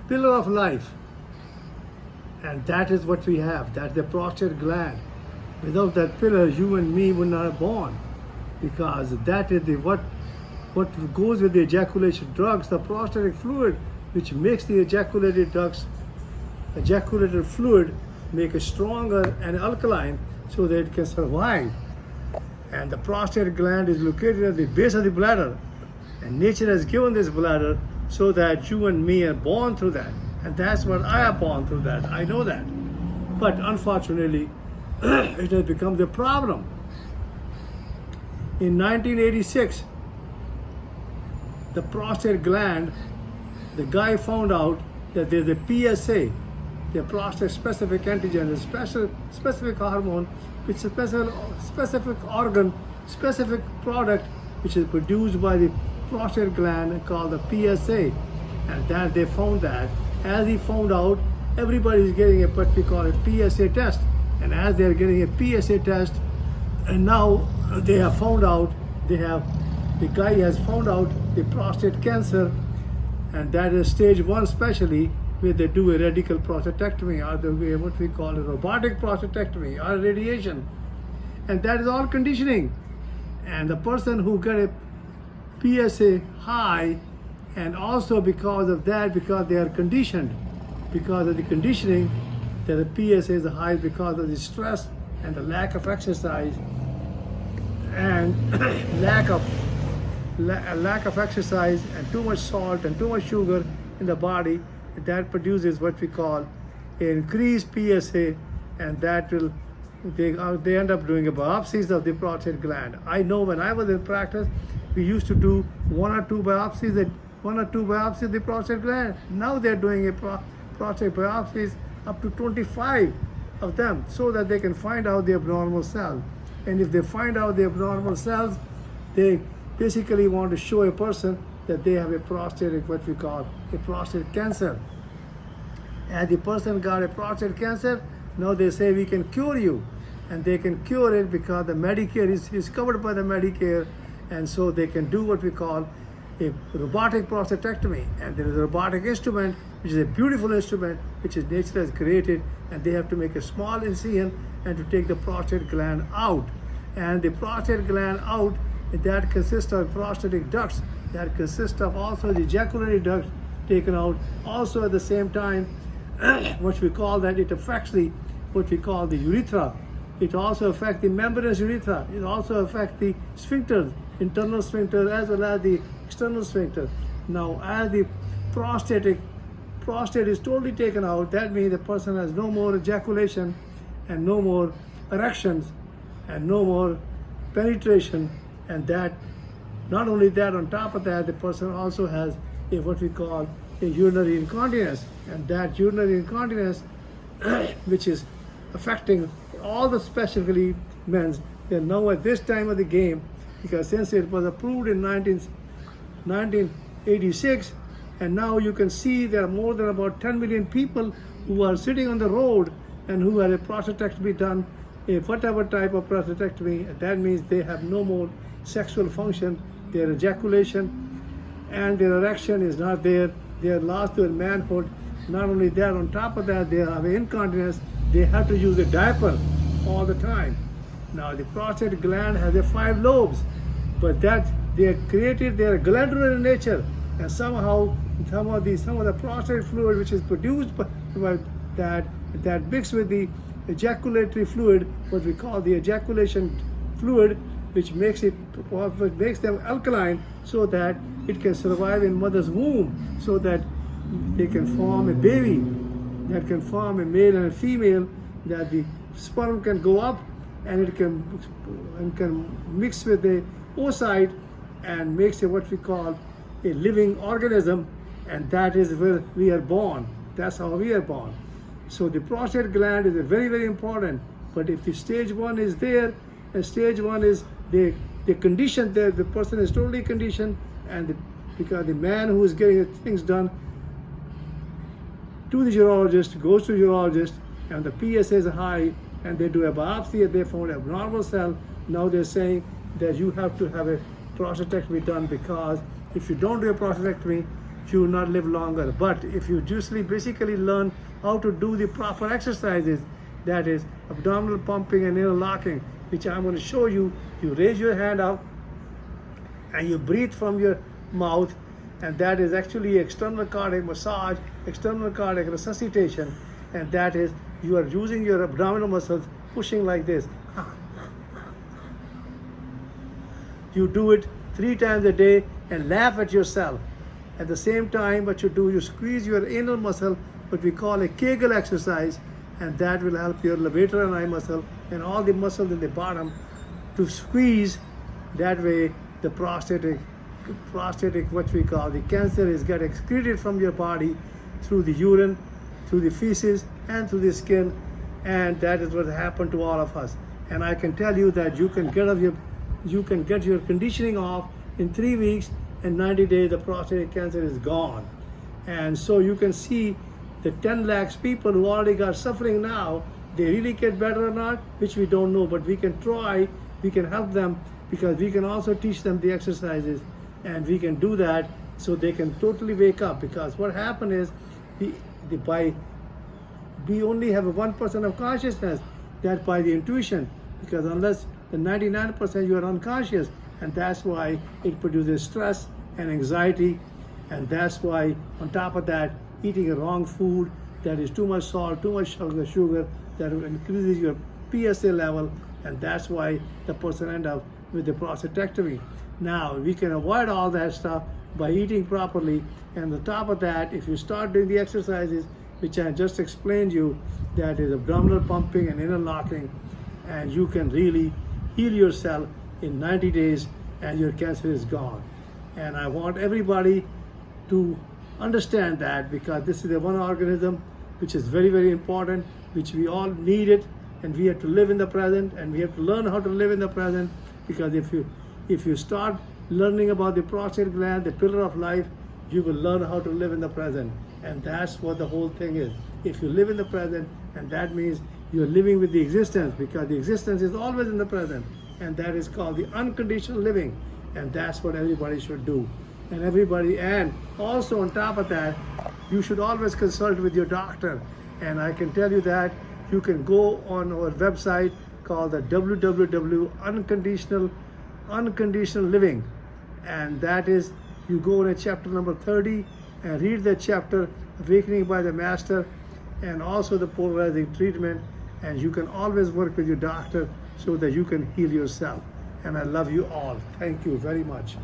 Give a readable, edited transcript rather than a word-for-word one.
pillar of life, and that is what we have. That's the prostate gland. Without that pillar, you and me would not have born, because that is what goes with the ejaculation drugs, the prostatic fluid, which makes the ejaculated fluid make it stronger and alkaline so that it can survive. And the prostate gland is located at the base of the bladder, and nature has given this bladder so that you and me are born through that. And that's what I have born through that. I know that. But unfortunately, it has become the problem. In 1986, the prostate gland, the guy found out that there's a PSA, the prostate specific antigen, a specific hormone, which is a specific organ, specific product, which is produced by the prostate gland called the PSA. And that they found that. As he found out, everybody is getting what we call a PSA test. And as they are getting a PSA test, and now they have found out, the guy has found out the prostate cancer, and that is stage 1 especially, where they do a radical prostatectomy, or what we call a robotic prostatectomy, or radiation. And that is all conditioning. And the person who got a PSA high, and also because of that, because they are conditioned, because of the conditioning, that the PSA is high because of the stress and the lack of exercise, and lack of exercise, and too much salt and too much sugar in the body, that produces what we call increased PSA, and that will, they end up doing a biopsies of the prostate gland. I know when I was in practice, we used to do one or two biopsies of the prostate gland. Now they're doing a prostate biopsies up to 25 of them, so that they can find out the abnormal cell. And if they find out the abnormal cells, they basically want to show a person that they have a prostatic, what we call a prostate cancer. And the person got a prostate cancer, now they say we can cure you. And they can cure it because the Medicare is covered by the Medicare, and so they can do what we call a robotic prostatectomy. And there is a robotic instrument, which is a beautiful instrument, which is nature has created, and they have to make a small incision and to take the prostate gland out. And the prostate gland out, that consists of prostatic ducts, that consists of also the ejaculatory ducts taken out. Also at the same time, what we call that, it affects what we call the urethra. It also affects the membranous urethra. It also affects the sphincters, internal sphincter as well as the external sphincter. Now, as the prostate is totally taken out, that means the person has no more ejaculation and no more erections and no more penetration. And that, not only that, on top of that, the person also has what we call a urinary incontinence. And that urinary incontinence, which is affecting all the specifically men's, they're now at this time of the game, because since it was approved in 1986, and now you can see there are more than about 10 million people who are sitting on the road and who had a prostatectomy done, whatever type of prostatectomy. That means they have no more sexual function, their ejaculation and their erection is not there, they are lost their manhood. Not only that, on top of that, they have incontinence, they have to use a diaper all the time. Now the prostate gland has 5 lobes, but that they are created, they are glandular in nature, and somehow some of the prostate fluid which is produced by that mixed with the ejaculatory fluid, what we call the ejaculation fluid, which makes them alkaline, so that it can survive in mother's womb, so that they can form a baby, that can form a male and a female, that the sperm can go up and it can mix with the oocyte and makes what we call a living organism, and that is where we are born. That's how we are born. So the prostate gland is very, very important. But if the stage 1 is there, and stage 1 is the condition there, the person is totally conditioned, and because the man who is getting things done to the urologist, goes to the urologist, and the PSA is high, and they do a biopsy and they found abnormal cell. Now they're saying that you have to have a prostatectomy done because If you don't do a prostatectomy, you will not live longer. But if you basically learn how to do the proper exercises, that is abdominal pumping and inner locking, which I'm going to show you. You raise your hand up and you breathe from your mouth, and that is actually external cardiac massage, external cardiac resuscitation, and that is you are using your abdominal muscles, pushing like this. You do it 3 times a day and laugh at yourself. At the same time, what you do, you squeeze your anal muscle, what we call a Kegel exercise, and that will help your levator and eye muscle and all the muscles in the bottom to squeeze. That way, the prostatic, what we call the cancer, is get excreted from your body through the urine, through the feces, and through the skin, and that is what happened to all of us. And I can tell you that you can get your conditioning off in 3 weeks, and 90 days the prostatic cancer is gone. And so you can see the 10 lakhs people who already got suffering now, they really get better or not, which we don't know, but we can try, we can help them, because we can also teach them the exercises, and we can do that so they can totally wake up. Because what happened is we only have a 1% of consciousness, that by the intuition, because unless the 99% you are unconscious, and that's why it produces stress and anxiety, and that's why on top of that, eating a wrong food, that is too much salt, too much sugar, that increases your PSA level, and that's why the person end up with the prostatectomy. Now, we can avoid all that stuff by eating properly, and on top of that, if you start doing the exercises, which I just explained you, that is abdominal pumping and inner locking, and you can really heal yourself in 90 days, and your cancer is gone. And I want everybody to understand that, because this is the one organism which is very, very important, which we all need it, and we have to live in the present, and we have to learn how to live in the present. Because if you start learning about the prostate gland, the pillar of life, you will learn how to live in the present. And that's what the whole thing is. If you live in the present, and that means you're living with the existence, because the existence is always in the present, and that is called the unconditional living, and that's what everybody should do. And also on top of that, you should always consult with your doctor. And I can tell you that you can go on our website called the Unconditional Living, and that is, you go in chapter number 30 and read that chapter, Awakening by the Master, and also the polarizing treatment, and you can always work with your doctor so that you can heal yourself. And I love you all. Thank you very much.